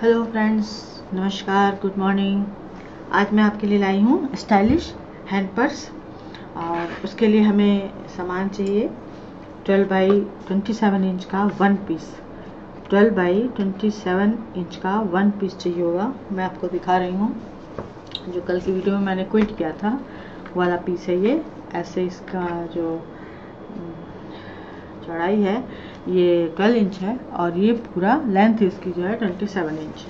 Hello friends, नमस्कार, good morning. आज मैं आपके लिए लाई हूँ स्टाइलिश हैंड पर्स और उसके लिए हमें सामान चाहिए 12 बाई 27 इंच का वन पीस। 12 बाई 27 इंच का वन पीस चाहिए होगा। मैं आपको दिखा रही हूँ, जो कल की वीडियो में मैंने क्विल्ट किया था वाला पीस है ये। ऐसे इसका जो चौड़ाई है ये 12 इंच है और ये पूरा लेंथ इसकी जो है 27 इंच।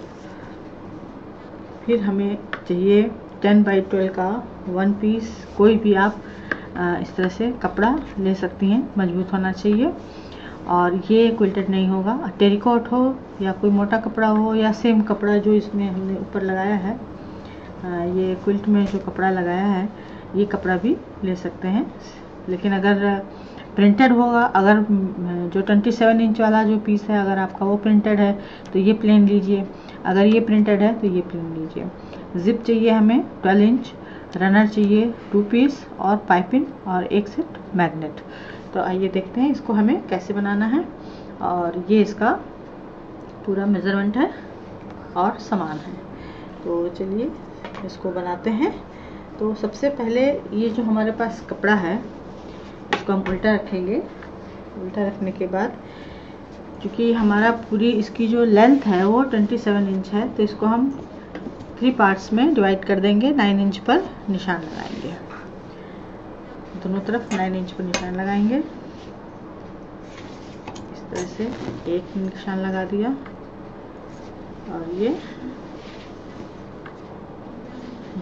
फिर हमें चाहिए 10 बाई 12 का वन पीस। कोई भी आप इस तरह से कपड़ा ले सकती हैं, मजबूत होना चाहिए और ये क्विल्टेड नहीं होगा। टेरिकॉट हो या कोई मोटा कपड़ा हो या सेम कपड़ा जो इसमें हमने ऊपर लगाया है, ये क्विल्ट में जो कपड़ा लगाया है ये कपड़ा भी ले सकते हैं। लेकिन अगर प्रिंटेड होगा, अगर जो 27 इंच वाला जो पीस है अगर आपका वो प्रिंटेड है तो ये प्लेन लीजिए, अगर ये प्रिंटेड है तो ये प्लेन लीजिए। जिप चाहिए हमें 12 इंच, रनर चाहिए 2 पीस और पाइपिंग और एक सेट मैग्नेट। तो आइए देखते हैं इसको हमें कैसे बनाना है। और ये इसका पूरा मेज़रमेंट है और सामान है। तो चलिए इसको बनाते हैं। तो सबसे पहले ये जो हमारे पास कपड़ा है इसको हम उल्टा रखेंगे। उल्टा रखने के बाद क्योंकि हमारा पूरी इसकी जो लेंथ है वो 27 इंच है तो इसको हम 3 पार्ट्स में डिवाइड कर देंगे। 9 इंच पर निशान लगाएंगे, दोनों तरफ 9 इंच पर निशान लगाएंगे। इस तरह से एक निशान लगा दिया और ये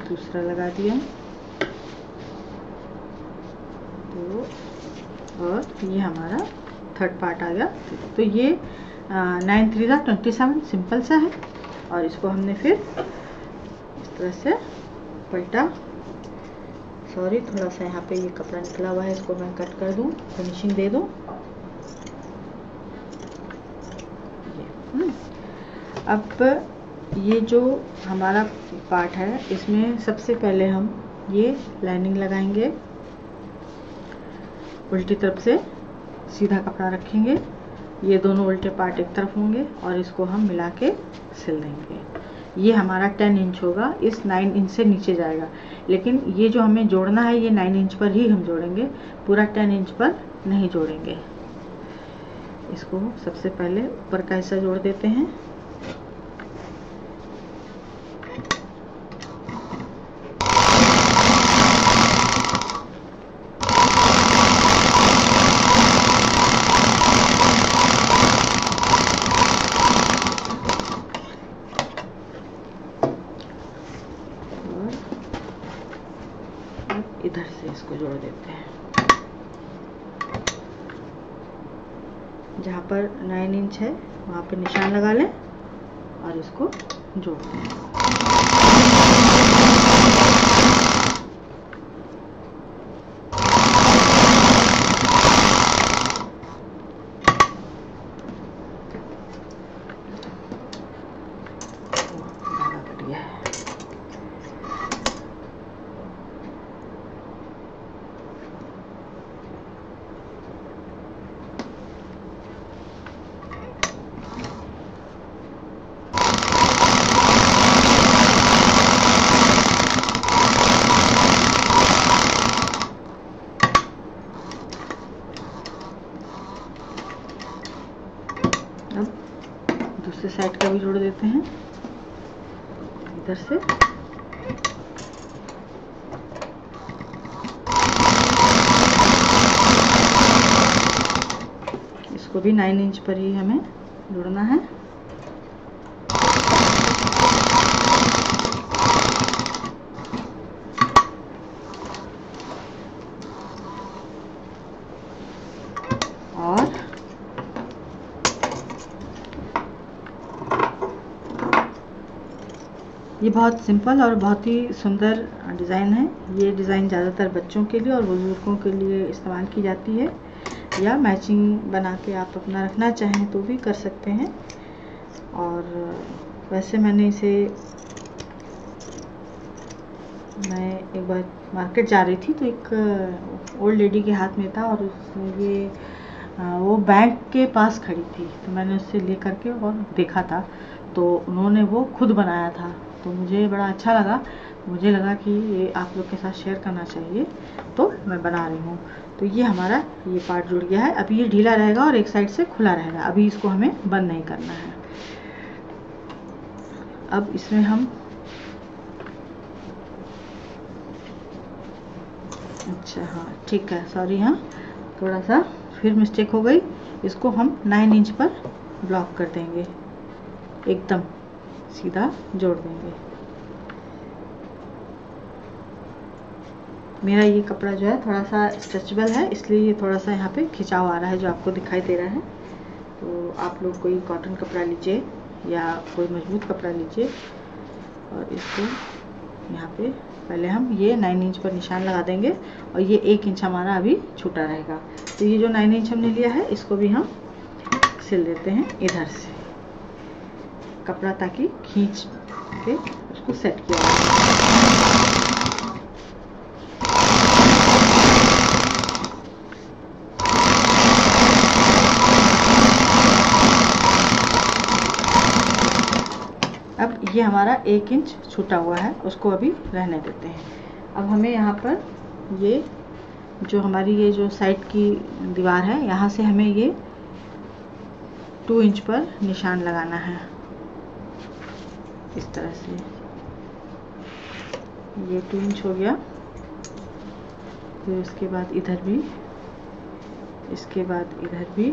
दूसरा लगा दिया। तो और ये हमारा थर्ड पार्ट आ गया। तो ये 9 3 27 सिंपल सा है। और इसको हमने फिर इस तरह से पलटा। सॉरी, थोड़ा सा यहाँ पे ये कपड़ा निकला हुआ है, इसको मैं कट कर दूँ, फिनिशिंग दे दूँ। अब ये जो हमारा पार्ट है इसमें सबसे पहले हम ये लाइनिंग लगाएंगे। उल्टी तरफ से सीधा कपड़ा रखेंगे, ये दोनों उल्टे पार्ट एक तरफ होंगे और इसको हम मिला के सिल देंगे। ये हमारा 10 इंच होगा, इस 9 इंच से नीचे जाएगा। लेकिन ये जो हमें जोड़ना है ये 9 इंच पर ही हम जोड़ेंगे, पूरा 10 इंच पर नहीं जोड़ेंगे। इसको सबसे पहले ऊपर का हिस्सा जोड़ देते हैं। इधर से इसको जोड़ देते हैं। जहाँ पर 9 इंच है वहाँ पे निशान लगा लें और इसको जोड़ दें। अब दूसरे साइड का भी जोड़ देते हैं इधर से। इसको भी 9 इंच पर ही हमें जोड़ना है। और ये बहुत सिंपल और बहुत ही सुंदर डिज़ाइन है। ये डिज़ाइन ज़्यादातर बच्चों के लिए और बुजुर्गों के लिए इस्तेमाल की जाती है, या मैचिंग बना के आप अपना रखना चाहें तो भी कर सकते हैं। और वैसे मैं एक बार मार्केट जा रही थी तो एक ओल्ड लेडी के हाथ में था और ये वो बैंक के पास खड़ी थी तो मैंने उससे ले करके और देखा था। तो उन्होंने वो खुद बनाया था, तो मुझे बड़ा अच्छा लगा। मुझे लगा कि ये आप लोग के साथ शेयर करना चाहिए, तो मैं बना रही हूँ। तो ये हमारा ये पार्ट जुड़ गया है। अभी ये ढीला रहेगा और एक साइड से खुला रहेगा। अभी इसको हमें बंद नहीं करना है। अब इसमें हम अच्छा हाँ ठीक है, सॉरी, हाँ थोड़ा सा फिर मिस्टेक हो गई। इसको हम 9 इंच पर ब्लॉक कर देंगे, एकदम सीधा जोड़ देंगे। मेरा ये कपड़ा जो है थोड़ा सा स्ट्रेचेबल है, इसलिए ये थोड़ा सा यहाँ पे खिंचाव आ रहा है जो आपको दिखाई दे रहा है। तो आप लोग कोई कॉटन कपड़ा लीजिए या कोई मजबूत कपड़ा लीजिए और इसको यहाँ पे पहले हम ये 9 इंच पर निशान लगा देंगे और ये 1 इंच हमारा अभी छूटा रहेगा। तो ये जो 9 इंच हमने लिया है इसको भी हम सिल देते हैं इधर से कपड़ा, ताकि खींच के उसको सेट किया जाए। अब ये हमारा 1 इंच छूटा हुआ है, उसको अभी रहने देते हैं। अब हमें यहाँ पर ये जो हमारी ये जो साइड की दीवार है, यहाँ से हमें ये 2 इंच पर निशान लगाना है। इस तरह से ये 2 इंच हो गया। फिर उसके बाद इधर भी, इसके बाद इधर भी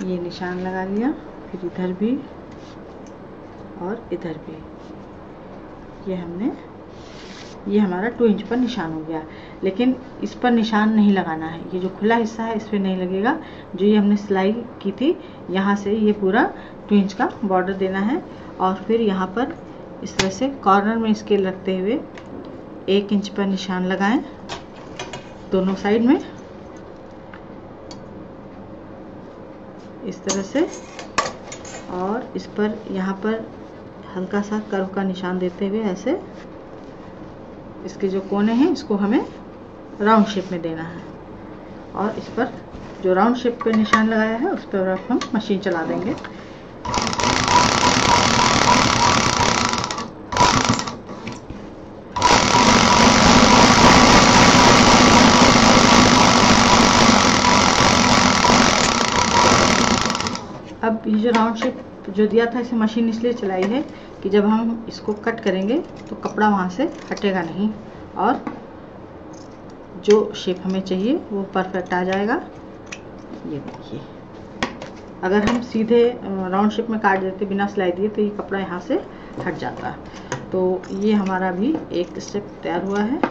ये निशान लगा लिया। फिर इधर भी और इधर भी ये हमारा 2 इंच पर निशान हो गया। लेकिन इस पर निशान नहीं लगाना है, ये जो खुला हिस्सा है इस पर नहीं लगेगा। जो ये हमने सिलाई की थी यहाँ से ये पूरा 2 इंच का बॉर्डर देना है। और फिर यहाँ पर इस तरह से कॉर्नर में स्केल रखते हुए 1 इंच पर निशान लगाएं दोनों साइड में, इस तरह से। और इस पर यहाँ पर हल्का सा कर्व का निशान देते हुए ऐसे इसके जो कोने हैं इसको हमें राउंड शेप में देना है। और इस पर जो राउंड शेप पे निशान लगाया है उस पर अब हम मशीन चला देंगे। अब ये जो राउंड शेप जो दिया था इसे मशीन इसलिए चलाई है कि जब हम इसको कट करेंगे तो कपड़ा वहाँ से हटेगा नहीं और जो शेप हमें चाहिए वो परफेक्ट आ जाएगा। ये देखिए, अगर हम सीधे राउंड शेप में काट देते बिना सिलाई दिए तो ये कपड़ा यहाँ से हट जाता। तो ये हमारा भी एक स्टेप तैयार हुआ है।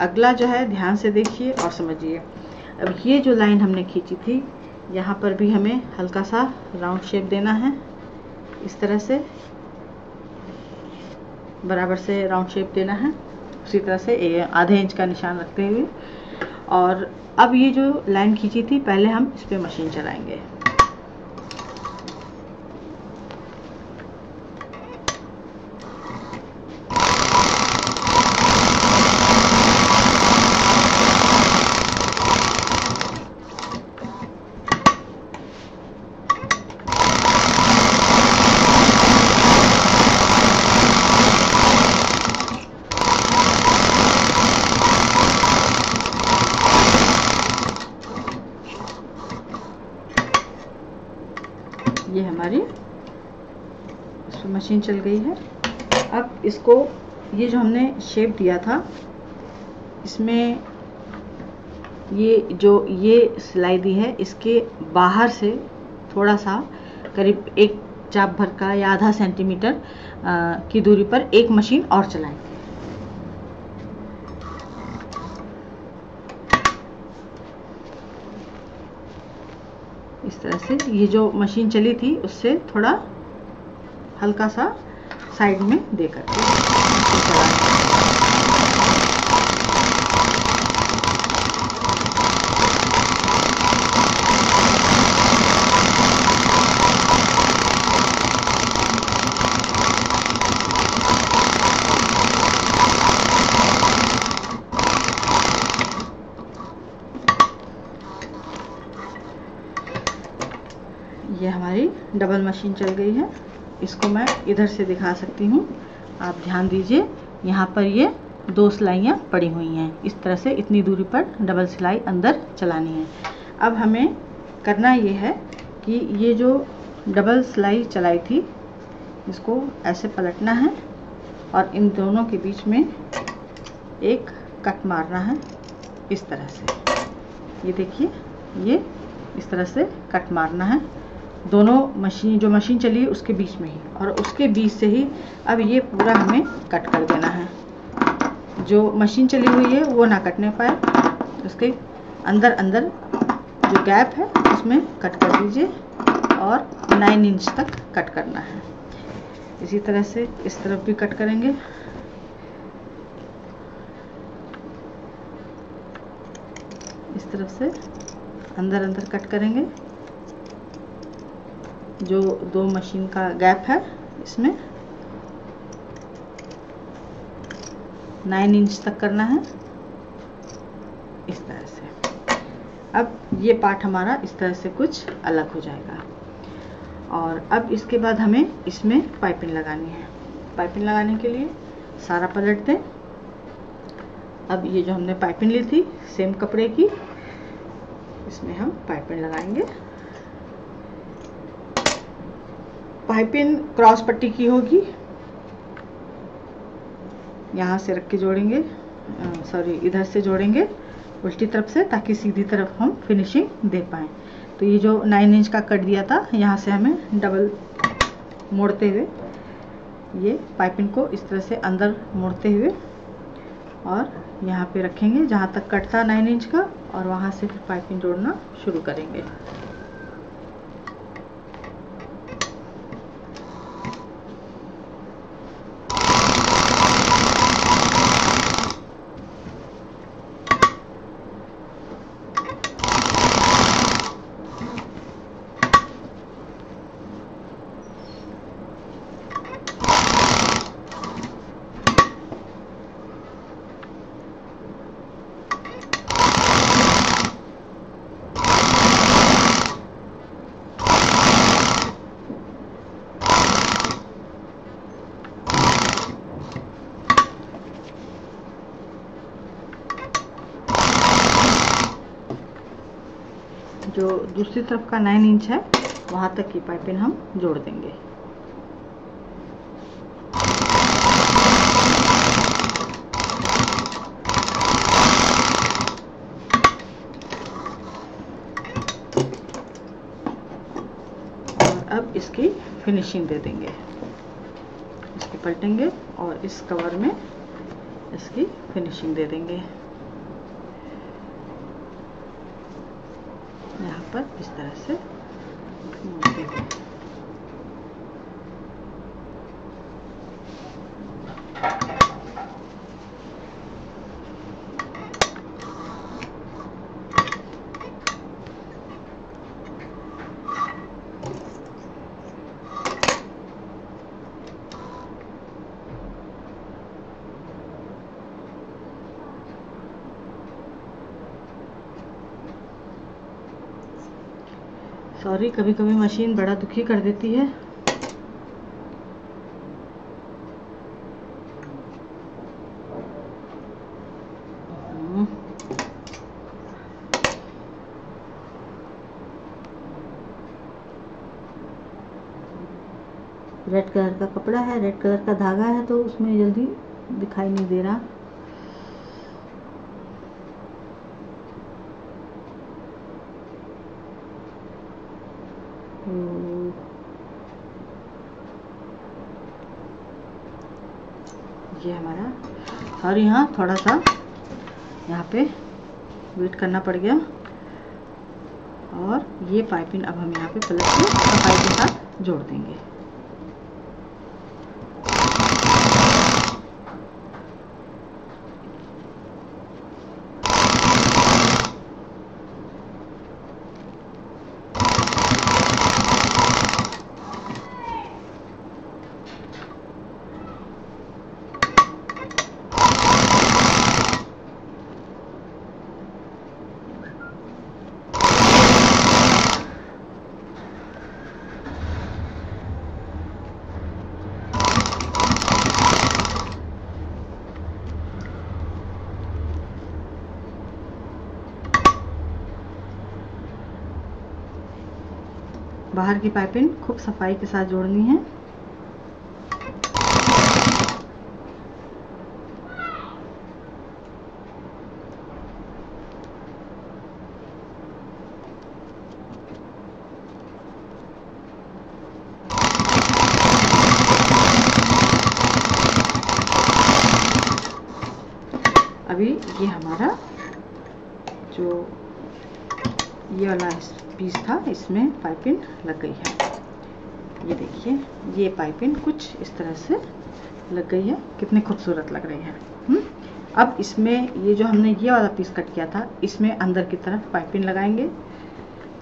अगला जो है ध्यान से देखिए और समझिए। अब ये जो लाइन हमने खींची थी यहाँ पर भी हमें हल्का सा राउंड शेप देना है, इस तरह से बराबर से राउंड शेप देना है। उसी तरह से आधे इंच का निशान रखते हुए। और अब ये जो लाइन खींची थी पहले हम इस पे मशीन चलाएंगे। ये हमारी इसमें मशीन चल गई है। अब इसको ये जो हमने शेप दिया था इसमें ये सिलाई दी है इसके बाहर से थोड़ा सा करीब 1 चाप भर का या आधा सेंटीमीटर की दूरी पर एक मशीन और चलाएंगे। इस तरह से ये जो मशीन चली थी उससे थोड़ा हल्का सा साइड में देकर ये हमारी डबल मशीन चल गई है। इसको मैं इधर से दिखा सकती हूँ, आप ध्यान दीजिए। यहाँ पर ये 2 सिलाइयाँ पड़ी हुई हैं। इस तरह से इतनी दूरी पर डबल सिलाई अंदर चलानी है। अब हमें करना ये है कि ये जो डबल सिलाई चलाई थी इसको ऐसे पलटना है और इन दोनों के बीच में एक कट मारना है इस तरह से। ये देखिए, ये इस तरह से कट मारना है दोनों मशीन, जो मशीन चली है उसके बीच में ही, और उसके बीच से ही अब ये पूरा हमें कट कर देना है। जो मशीन चली हुई है वो ना कटने पाए, उसके अंदर अंदर जो गैप है उसमें कट कर दीजिए और 9 इंच तक कट करना है। इसी तरह से इस तरफ भी कट करेंगे। इस तरफ से अंदर अंदर कट करेंगे। जो 2 मशीन का गैप है इसमें 9 इंच तक करना है इस तरह से। अब ये पार्ट हमारा इस तरह से कुछ अलग हो जाएगा। और अब इसके बाद हमें इसमें पाइपिंग लगानी है। पाइपिंग लगाने के लिए सारा पलट दें। अब ये जो हमने पाइपिंग ली थी सेम कपड़े की, इसमें हम पाइपिंग लगाएंगे। पाइपिंग क्रॉस पट्टी की होगी, यहाँ से रख के जोड़ेंगे, इधर से जोड़ेंगे उल्टी तरफ से, ताकि सीधी तरफ हम फिनिशिंग दे पाएँ। तो ये जो 9 इंच का कट दिया था यहाँ से हमें डबल मोड़ते हुए ये पाइपिंग को इस तरह से अंदर मोड़ते हुए और यहाँ पे रखेंगे जहाँ तक कट था 9 इंच का, और वहाँ से फिर पाइपिंग जोड़ना शुरू करेंगे। जो दूसरी तरफ का 9 इंच है वहाँ तक की पाइपिंग हम जोड़ देंगे। और अब इसकी फिनिशिंग दे देंगे। इसकी पलटेंगे और इस कवर में इसकी फिनिशिंग दे देंगे। यहाँ पर इस तरह से सॉरी, कभी कभी मशीन बड़ा दुखी कर देती है। रेड कलर का कपड़ा है, रेड कलर का धागा है, तो उसमें जल्दी दिखाई नहीं दे रहा। ये हमारा, और यहाँ थोड़ा सा यहाँ पे वेट करना पड़ गया, और ये पाइपिंग अब हम यहाँ पे पलट के सफाई के साथ जोड़ देंगे। बाहर की पाइपिंग खूब सफाई के साथ जोड़नी है। अभी ये हमारा जो ये वाला पीस था इसमें पाइपिंग लग गई है। ये देखिए, ये पाइपिंग कुछ इस तरह से लग गई है, कितनी खूबसूरत लग रही है। अब इसमें ये जो हमने ये वाला पीस कट किया था इसमें अंदर की तरफ पाइपिंग लगाएंगे।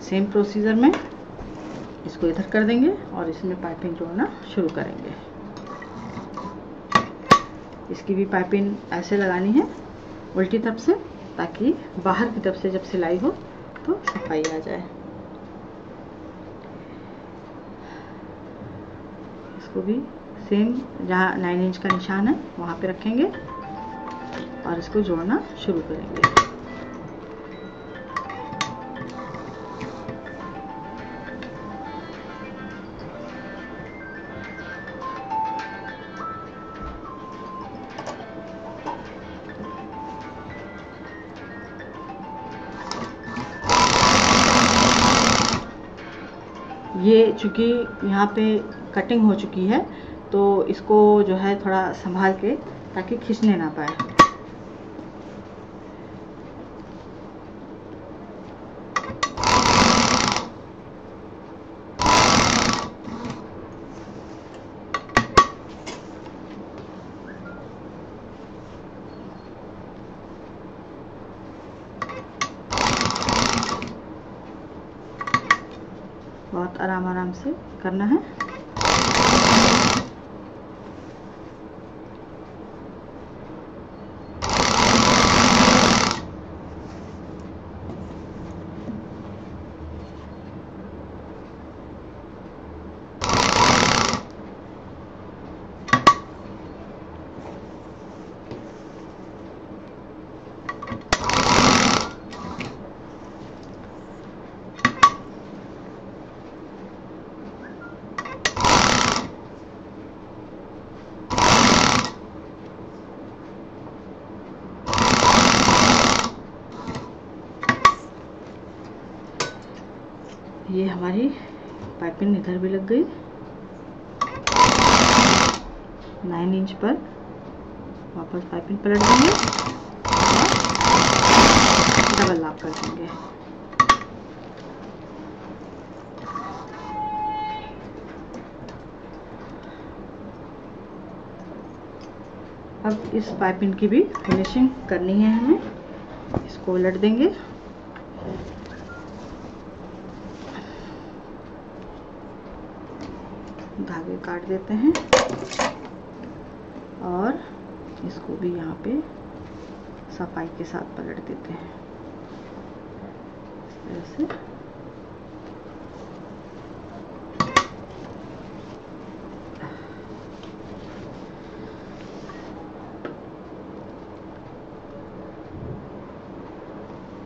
सेम प्रोसीजर में इसको इधर कर देंगे और इसमें पाइपिंग जोड़ना शुरू करेंगे। इसकी भी पाइपिंग ऐसे लगानी है उल्टी तरफ से, ताकि बाहर की तरफ से जब सिलाई हो तो सफाई आ जाए। इसको भी सेम जहाँ 9 इंच का निशान है वहाँ पे रखेंगे और इसको जोड़ना शुरू करेंगे। ये चूँकि यहाँ पे कटिंग हो चुकी है तो इसको जो है थोड़ा संभाल के, ताकि खींचने ना पाए। बहुत आराम आराम से करना है। ये हमारी पाइपिंग इधर भी लग गई। 9 इंच पर वापस पाइपिंग पलट देंगे और डबल लॉक कर देंगे। अब इस पाइपिंग की भी फिनिशिंग करनी है हमें। इसको उलट देंगे, धागे काट देते हैं और इसको भी यहाँ पे सफाई के साथ पलट देते हैं इस तरह से।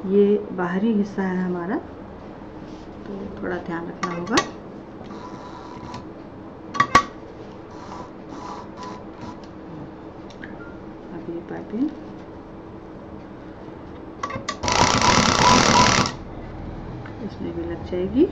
ये बाहरी हिस्सा है हमारा, तो थोड़ा ध्यान रखना होगा। अब ये पाइपिंग इसमें भी लग जाएगी।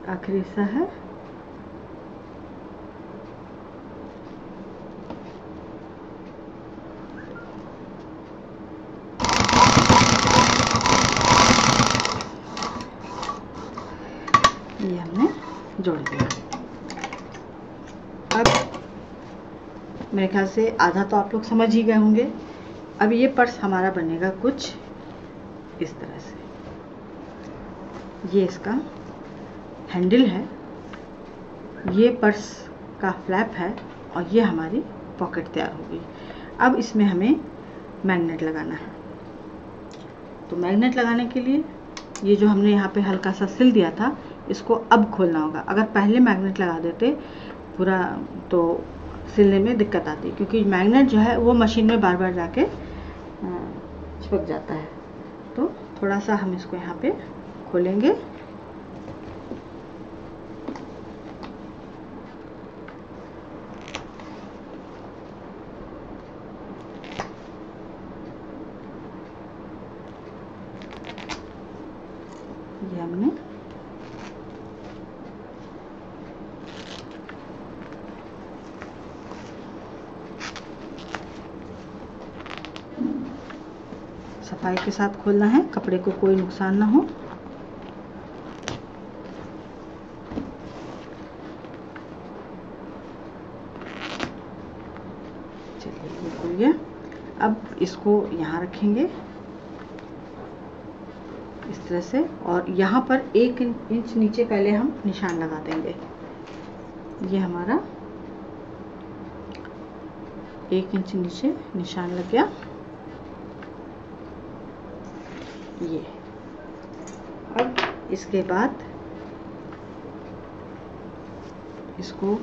आखिरी हिस्सा है। ये हमने जोड़ दिया। अब मेरे ख्याल से आधा तो आप लोग समझ ही गए होंगे। अब ये पर्स हमारा बनेगा कुछ इस तरह से। ये इसका हैंडल है, ये पर्स का फ्लैप है और ये हमारी पॉकेट तैयार होगी। अब इसमें हमें मैग्नेट लगाना है। तो मैग्नेट लगाने के लिए ये जो हमने यहाँ पे हल्का सा सिल दिया था, इसको अब खोलना होगा। अगर पहले मैग्नेट लगा देते पूरा तो सिलने में दिक्कत आती, क्योंकि मैग्नेट जो है वो मशीन में बार बार जाके चिपक जाता है। तो थोड़ा सा हम इसको यहाँ पे खोलेंगे। ये हमने सफाई के साथ खोलना है, कपड़े को कोई नुकसान ना हो। चलिए ये खुल गया। अब इसको यहाँ रखेंगे इस तरह से, और यहाँ पर 1 इंच नीचे पहले हम निशान लगा देंगे। ये हमारा 1 इंच नीचे निशान लग गया। ये अब इसके बाद इसको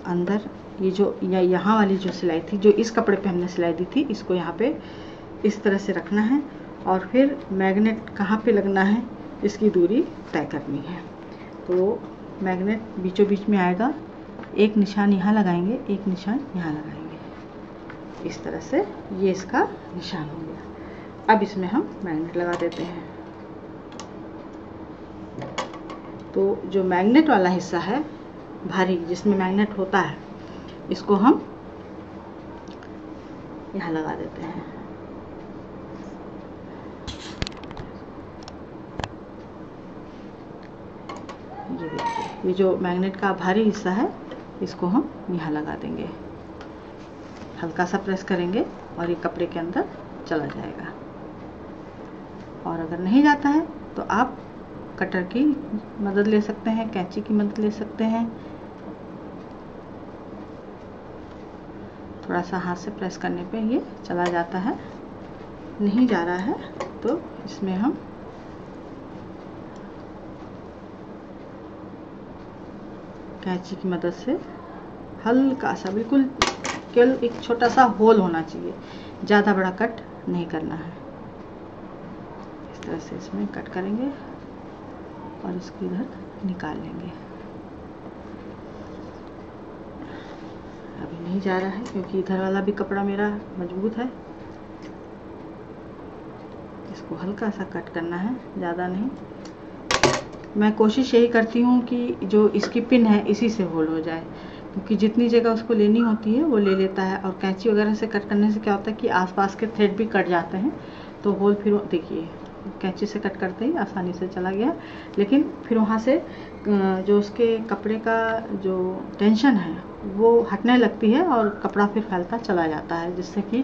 अंदर, ये जो यहाँ वाली जो सिलाई थी, जो इस कपड़े पे हमने सिलाई दी थी, इसको यहाँ पे इस तरह से रखना है और फिर मैग्नेट कहाँ पे लगना है इसकी दूरी तय करनी है। तो मैग्नेट बीचों बीच में आएगा, एक निशान यहाँ लगाएंगे, एक निशान यहाँ लगाएंगे, इस तरह से ये इसका निशान हो गया। अब इसमें हम मैग्नेट लगा देते हैं। तो जो मैग्नेट वाला हिस्सा है भारी, जिसमें मैग्नेट होता है, इसको हम यहाँ लगा देते हैं। ये देखिए, ये जो मैग्नेट का भारी हिस्सा है इसको हम यहाँ लगा देंगे। हल्का सा प्रेस करेंगे और ये कपड़े के अंदर चला जाएगा। और अगर नहीं जाता है तो आप कटर की मदद ले सकते हैं, कैंची की मदद ले सकते हैं। थोड़ा सा हाथ से प्रेस करने पे ये चला जाता है। नहीं जा रहा है तो इसमें हम कैंची की मदद से हल्का सा, बिल्कुल केवल एक छोटा सा होल होना चाहिए, ज़्यादा बड़ा कट नहीं करना है। इस तरह से इसमें कट करेंगे और इसको इधर निकाल लेंगे। अभी नहीं जा रहा है क्योंकि इधर वाला भी कपड़ा मेरा मजबूत है। इसको हल्का सा कट करना है, ज़्यादा नहीं। मैं कोशिश यही करती हूँ कि जो इसकी पिन है इसी से होल हो जाए, क्योंकि जितनी जगह उसको लेनी होती है वो ले लेता है। और कैंची वगैरह से कट करने से क्या होता है कि आसपास के थ्रेड भी कट जाते हैं, तो होल फिर देखिए कैंची से कट करते ही आसानी से चला गया। लेकिन फिर वहाँ से जो उसके कपड़े का जो टेंशन है वो हटने लगती है और कपड़ा फिर फैलता चला जाता है, जिससे कि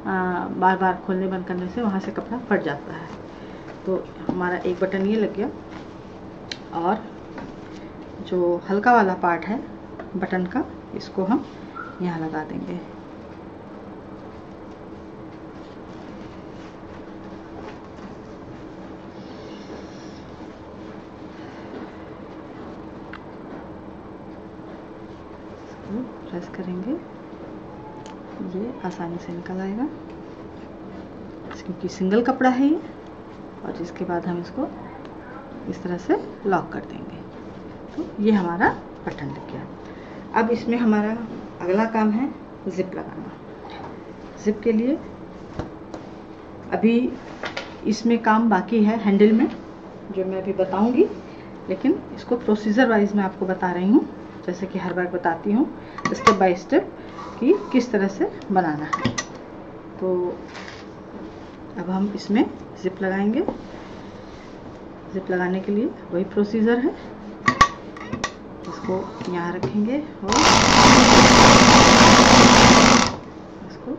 बार बार खोलने बंद करने से वहाँ से कपड़ा फट जाता है। तो हमारा एक बटन ये लग गया और जो हल्का वाला पार्ट है बटन का, इसको हम यहाँ लगा देंगे। प्रेस करेंगे, ये आसानी से निकल आएगा क्योंकि सिंगल कपड़ा है ये। और इसके बाद हम इसको इस तरह से लॉक कर देंगे। तो ये हमारा बटन लग गया। अब इसमें हमारा अगला काम है जिप लगाना। जिप के लिए अभी इसमें काम बाकी है हैंडल में, जो मैं अभी बताऊंगी। लेकिन इसको प्रोसीजर वाइज मैं आपको बता रही हूँ, जैसे कि हर बार बताती हूँ स्टेप बाय स्टेप कि किस तरह से बनाना है। तो अब हम इसमें जिप लगाएंगे। जिप लगाने के लिए वही प्रोसीजर है, इसको यहाँ रखेंगे और इसको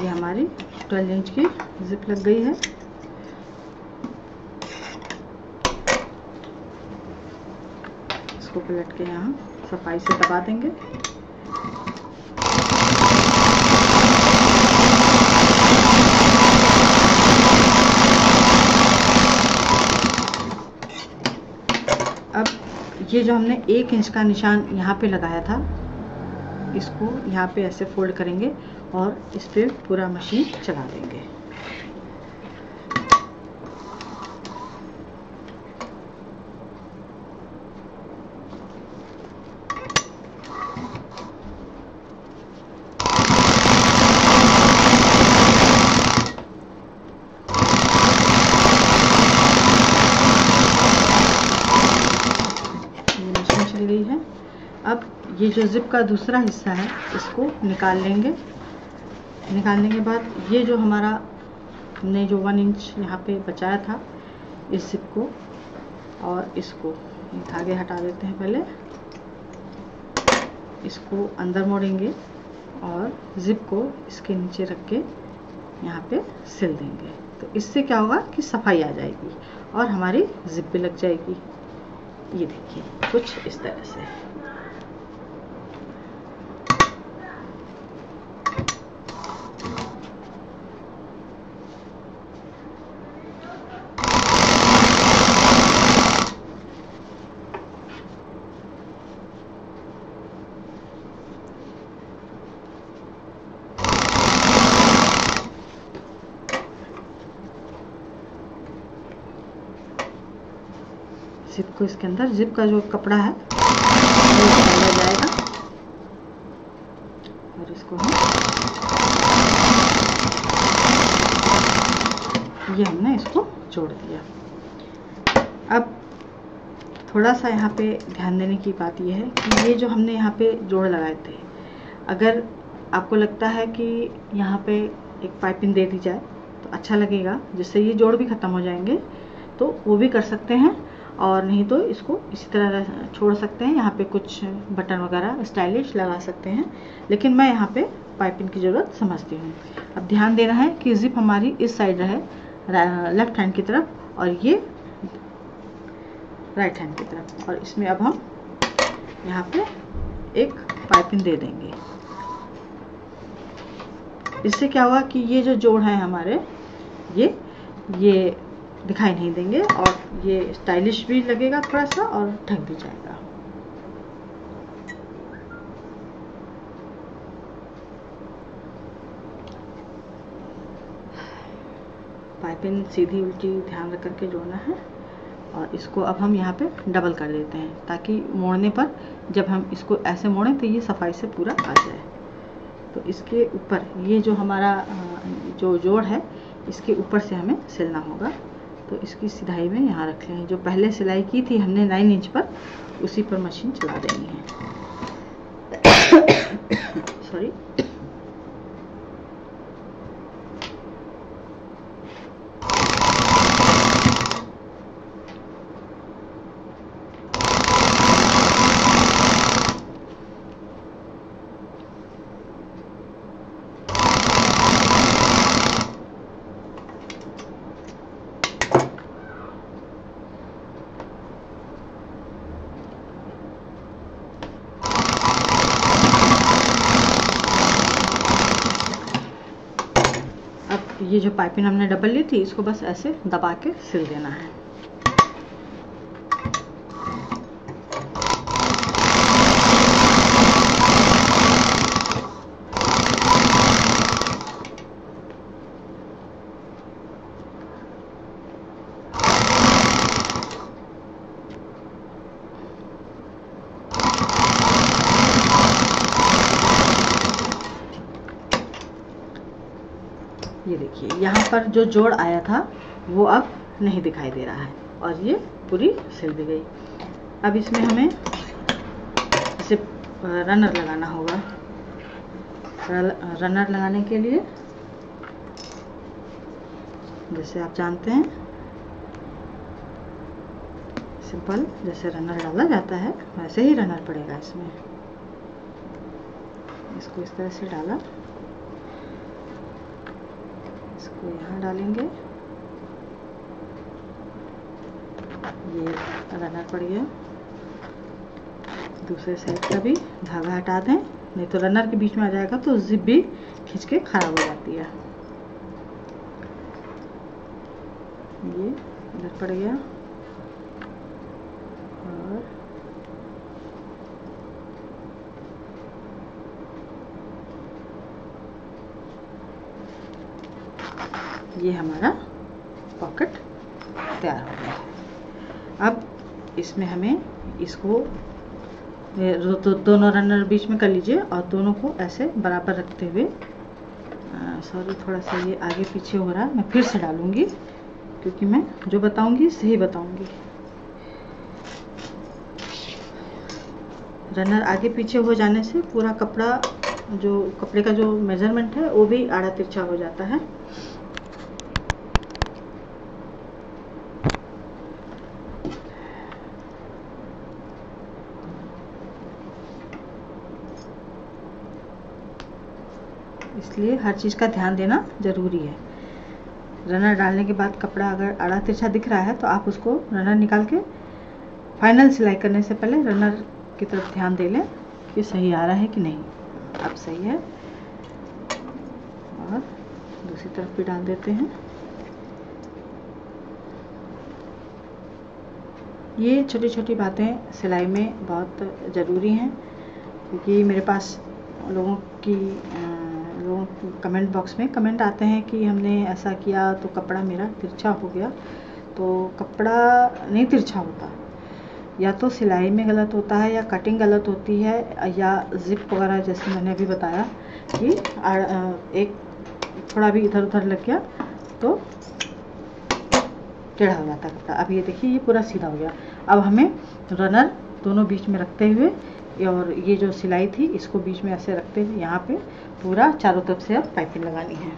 ये हमारी 12 इंच की जिप लग गई है। इसको पलट के यहाँ सफाई से दबा देंगे। अब ये जो हमने 1 इंच का निशान यहाँ पे लगाया था, इसको यहाँ पे ऐसे फोल्ड करेंगे और इस पे पूरा मशीन चला देंगे। गई है। अब ये जो जिप का दूसरा हिस्सा है इसको निकाल लेंगे। निकालने के बाद ये जो हमारा हमने जो 1 इंच यहाँ पे बचाया था, इस जिप को और इसको धागे हटा देते हैं। पहले इसको अंदर मोड़ेंगे और जिप को इसके नीचे रख के यहाँ पे सिल देंगे। तो इससे क्या होगा कि सफाई आ जाएगी और हमारी जिप भी लग जाएगी। ये देखिए कुछ इस तरह से। जिप को इसके अंदर, जिप का जो कपड़ा है वो अंदर जाएगा और इसको हम ये हमने इसको जोड़ दिया। अब थोड़ा सा यहाँ पे ध्यान देने की बात ये है कि ये जो हमने यहाँ पे जोड़ लगाए थे, अगर आपको लगता है कि यहाँ पे एक पाइपिंग दे दी जाए तो अच्छा लगेगा, जिससे ये जोड़ भी ख़त्म हो जाएंगे, तो वो भी कर सकते हैं। और नहीं तो इसको इसी तरह छोड़ सकते हैं। यहाँ पे कुछ बटन वगैरह स्टाइलिश लगा सकते हैं, लेकिन मैं यहाँ पे पाइपिंग की ज़रूरत समझती हूँ। अब ध्यान देना है कि जिप हमारी इस साइड रहे, लेफ्ट हैंड की तरफ, और ये राइट हैंड की तरफ। और इसमें अब हम यहाँ पे एक पाइपिंग दे देंगे। इससे क्या होगा कि ये जो जोड़ है हमारे, ये दिखाई नहीं देंगे और ये स्टाइलिश भी लगेगा थोड़ा सा और ढक भी जाएगा। पाइपिंग सीधी उल्टी ध्यान रख करके जोड़ना है। और इसको अब हम यहाँ पे डबल कर देते हैं, ताकि मोड़ने पर जब हम इसको ऐसे मोड़ें तो ये सफाई से पूरा आ जाए। तो इसके ऊपर ये जो हमारा जो जोड़ है, इसके ऊपर से हमें सिलना होगा। तो इसकी सिलाई में यहाँ रख लें। जो पहले सिलाई की थी हमने 9 इंच पर, उसी पर मशीन चला देनी है। सॉरी। ये जो पाइपिंग हमने डबल ली थी, इसको बस ऐसे दबा के सिल देना है। ये देखिए यहाँ पर जो जोड़ आया था वो अब नहीं दिखाई दे रहा है और ये पूरी सिल भी गई। अब इसमें हमें इसे रनर लगाना होगा। रनर लगाने के लिए जैसे आप जानते हैं सिंपल जैसे रनर डाला जाता है वैसे ही रनर पड़ेगा इसमें। इसको इस तरह से डाला, इसको यहाँ डालेंगे, ये रनर पड़ गया। दूसरे साइड का भी धागा हटा दें, नहीं तो रनर के बीच में आ जाएगा तो जिप भी खींच के खराब हो जाती है। ये इधर पड़ गया और ये हमारा पॉकेट तैयार हो गया है। अब इसमें हमें इसको तो दोनों रनर बीच में कर लीजिए और दोनों को ऐसे बराबर रखते हुए, सॉरी थोड़ा सा ये आगे पीछे हो रहा है, मैं फिर से डालूंगी क्योंकि मैं जो बताऊंगी सही बताऊंगी। रनर आगे पीछे हो जाने से पूरा कपड़ा, जो कपड़े का जो मेजरमेंट है वो भी आड़ा तिरछा हो जाता है। इसलिए हर चीज़ का ध्यान देना ज़रूरी है। रनर डालने के बाद कपड़ा अगर आड़ा तिरछा दिख रहा है तो आप उसको रनर निकाल के फाइनल सिलाई करने से पहले रनर की तरफ ध्यान दे लें कि सही आ रहा है कि नहीं। अब सही है और दूसरी तरफ भी डाल देते हैं। ये छोटी छोटी बातें सिलाई में बहुत ज़रूरी हैं क्योंकि मेरे पास लोगों कमेंट बॉक्स में कमेंट आते हैं कि हमने ऐसा किया तो कपड़ा मेरा तिरछा हो गया। तो कपड़ा नहीं तिरछा होता, या तो सिलाई में गलत होता है या कटिंग गलत होती है या जिप वगैरह, जैसे मैंने अभी बताया कि एक थोड़ा भी इधर उधर लग गया तो टेढ़ा हो जाता है कपड़ा। अब ये देखिए ये पूरा सीधा हो गया। अब हमें रनर दोनों बीच में रखते हुए और ये जो सिलाई थी इसको बीच में ऐसे रखते हुए यहाँ पे पूरा चारों तरफ से अब पाइपिंग लगानी है।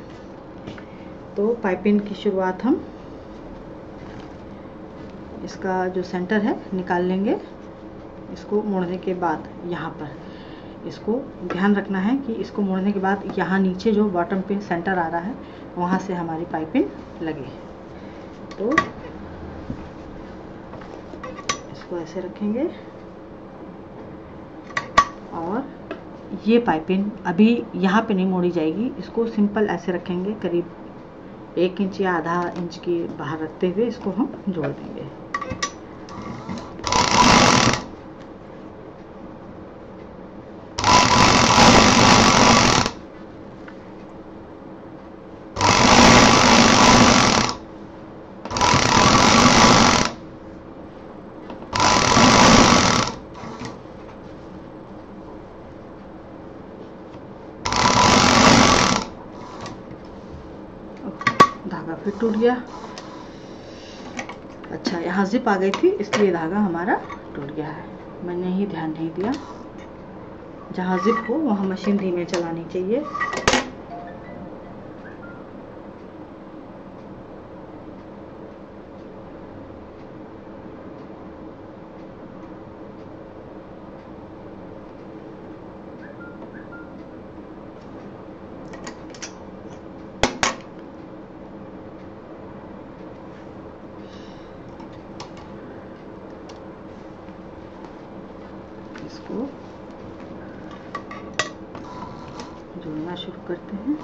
तो पाइपिंग की शुरुआत हम इसका जो सेंटर है निकाल लेंगे। इसको मोड़ने के बाद यहाँ पर इसको ध्यान रखना है कि इसको मोड़ने के बाद यहाँ नीचे जो बॉटम पे सेंटर आ रहा है वहाँ से हमारी पाइपिंग लगे। तो इसको ऐसे रखेंगे और ये पाइपिंग अभी यहाँ पे नहीं मोड़ी जाएगी, इसको सिंपल ऐसे रखेंगे, करीब 1 इंच या आधा इंच के बाहर रखते हुए इसको हम जोड़ देंगे। धागा फिर टूट गया। अच्छा, यहाँ जिप आ गई थी इसलिए धागा हमारा टूट गया है। मैंने ही ध्यान नहीं दिया। जहाँ जिप हो वहाँ मशीन धीमे चलानी चाहिए। इसको जोड़ना शुरू करते हैं।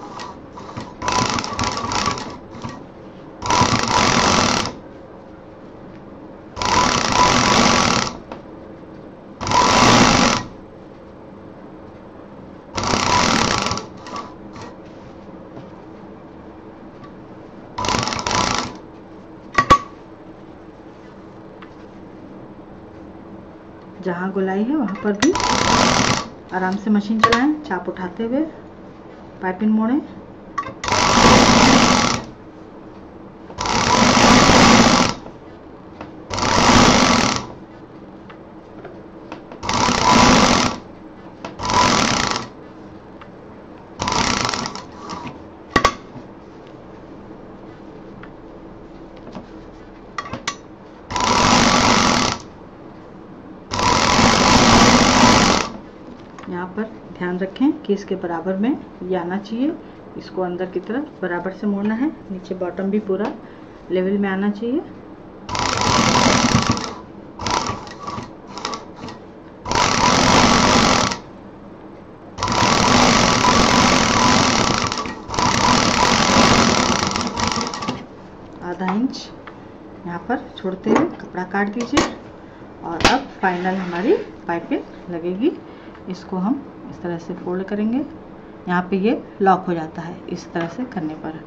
जहाँ गोलाई है वहाँ पर भी आराम से मशीन चलाएं, चाप उठाते हुए पाइपिंग मोड़ें। रखें कि इसके बराबर में ये आना चाहिए। इसको अंदर की तरफ बराबर से मोड़ना है, नीचे बॉटम भी पूरा लेवल में आना चाहिए। आधा इंच यहाँ पर छोड़ते हुए कपड़ा काट दीजिए और अब फाइनल हमारी पाइपिंग लगेगी। इसको हम इस तरह से फोल्ड करेंगे, यहाँ पे ये लॉक हो जाता है इस तरह से करने पर,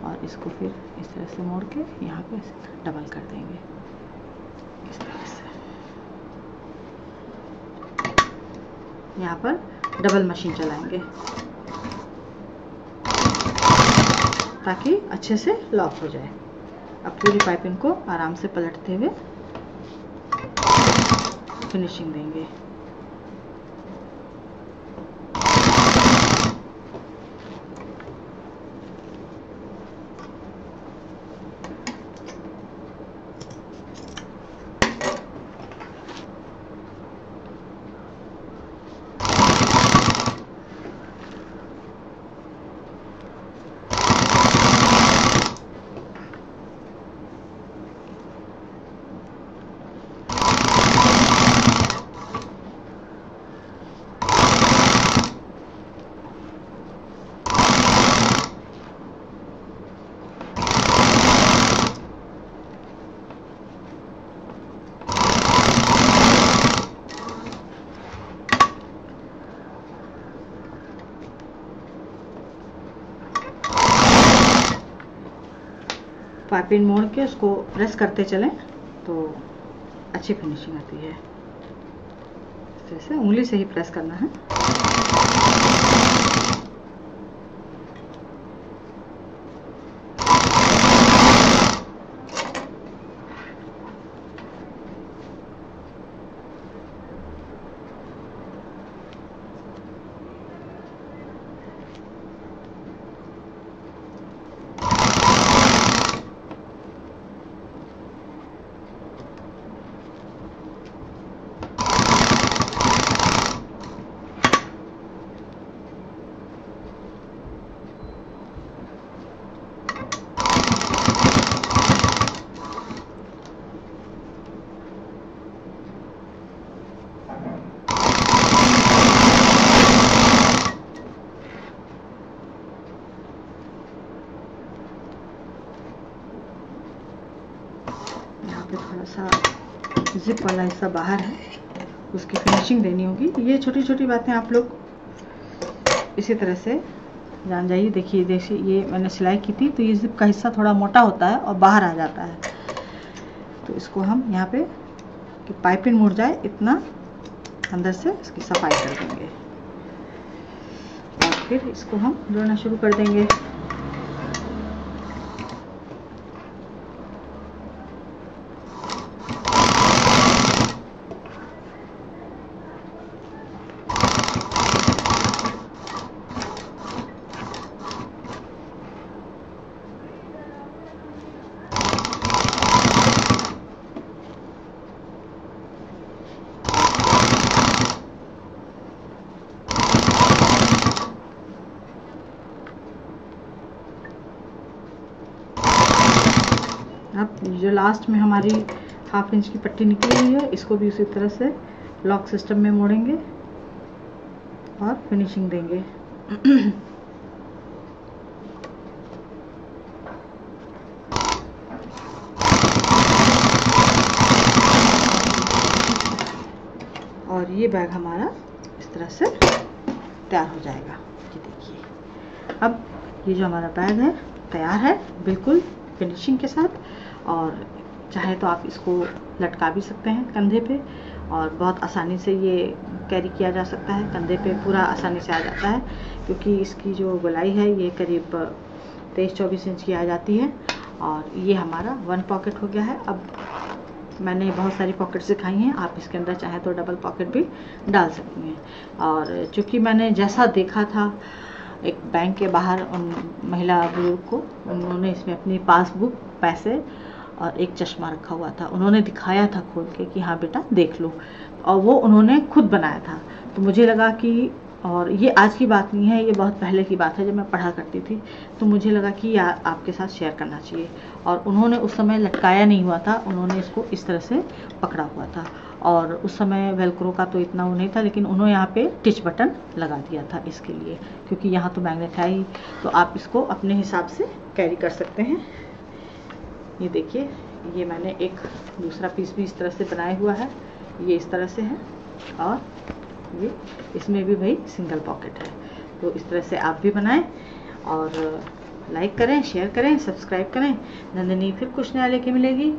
और इसको फिर इस तरह से मोड़ के यहाँ पे डबल कर देंगे इस तरह से। यहाँ पर डबल मशीन चलाएंगे ताकि अच्छे से लॉक हो जाए। अब पूरी पाइपिंग को आराम से पलटते हुए फिनिशिंग देंगे। पाइपिंग मोड़ के उसको प्रेस करते चलें तो अच्छी फिनिशिंग आती है। जैसे उंगली से ही प्रेस करना है। थोड़ा सा जिप वाला हिस्सा बाहर है, उसकी फिनिशिंग देनी होगी। ये छोटी छोटी बातें आप लोग इसी तरह से जान जाइए। देखिए जैसे ये मैंने सिलाई की थी तो ये जिप का हिस्सा थोड़ा मोटा होता है और बाहर आ जाता है, तो इसको हम यहाँ पे कि पाइपिंग मुड़ जाए इतना अंदर से इसकी सफाई कर देंगे और फिर इसको हम जोड़ना शुरू कर देंगे। अब जो लास्ट में हमारी ½ इंच की पट्टी निकली हुई है, इसको भी उसी तरह से लॉक सिस्टम में मोड़ेंगे और फिनिशिंग देंगे। और ये बैग हमारा इस तरह से तैयार हो जाएगा। ये देखिए अब ये जो हमारा बैग है तैयार है बिल्कुल फिनिशिंग के साथ। और चाहे तो आप इसको लटका भी सकते हैं कंधे पे और बहुत आसानी से ये कैरी किया जा सकता है। कंधे पे पूरा आसानी से आ जाता है क्योंकि इसकी जो गोलाई है ये करीब 23-24 इंच की आ जाती है। और ये हमारा 1 पॉकेट हो गया है। अब मैंने बहुत सारी पॉकेट सिखाई हैं, आप इसके अंदर चाहे तो डबल पॉकेट भी डाल सकती हैं। और चूँकि मैंने जैसा देखा था एक बैंक के बाहर उन महिला बुजुर्ग को, उन्होंने इसमें अपनी पासबुक, पैसे और एक चश्मा रखा हुआ था। उन्होंने दिखाया था खोल के कि हाँ बेटा देख लो, और वो उन्होंने खुद बनाया था। तो मुझे लगा कि और ये आज की बात नहीं है, ये बहुत पहले की बात है, जब मैं पढ़ा करती थी तो मुझे लगा कि ये आपके साथ शेयर करना चाहिए। और उन्होंने उस समय लटकाया नहीं हुआ था, उन्होंने इसको इस तरह से पकड़ा हुआ था, और उस समय वेलक्रो का तो इतना वो नहीं था, लेकिन उन्होंने यहाँ पे टिच बटन लगा दिया था इसके लिए, क्योंकि यहाँ तो मैग्नेट है ही, तो आप इसको अपने हिसाब से कैरी कर सकते हैं। ये देखिए, ये मैंने एक दूसरा पीस भी इस तरह से बनाया हुआ है, ये इस तरह से है, और ये इसमें भी भाई सिंगल पॉकेट है। तो इस तरह से आप भी बनाएं, और लाइक करें, शेयर करें, सब्सक्राइब करें। नंदिनी फिर कुछ नया लेके मिलेगी।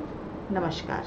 नमस्कार।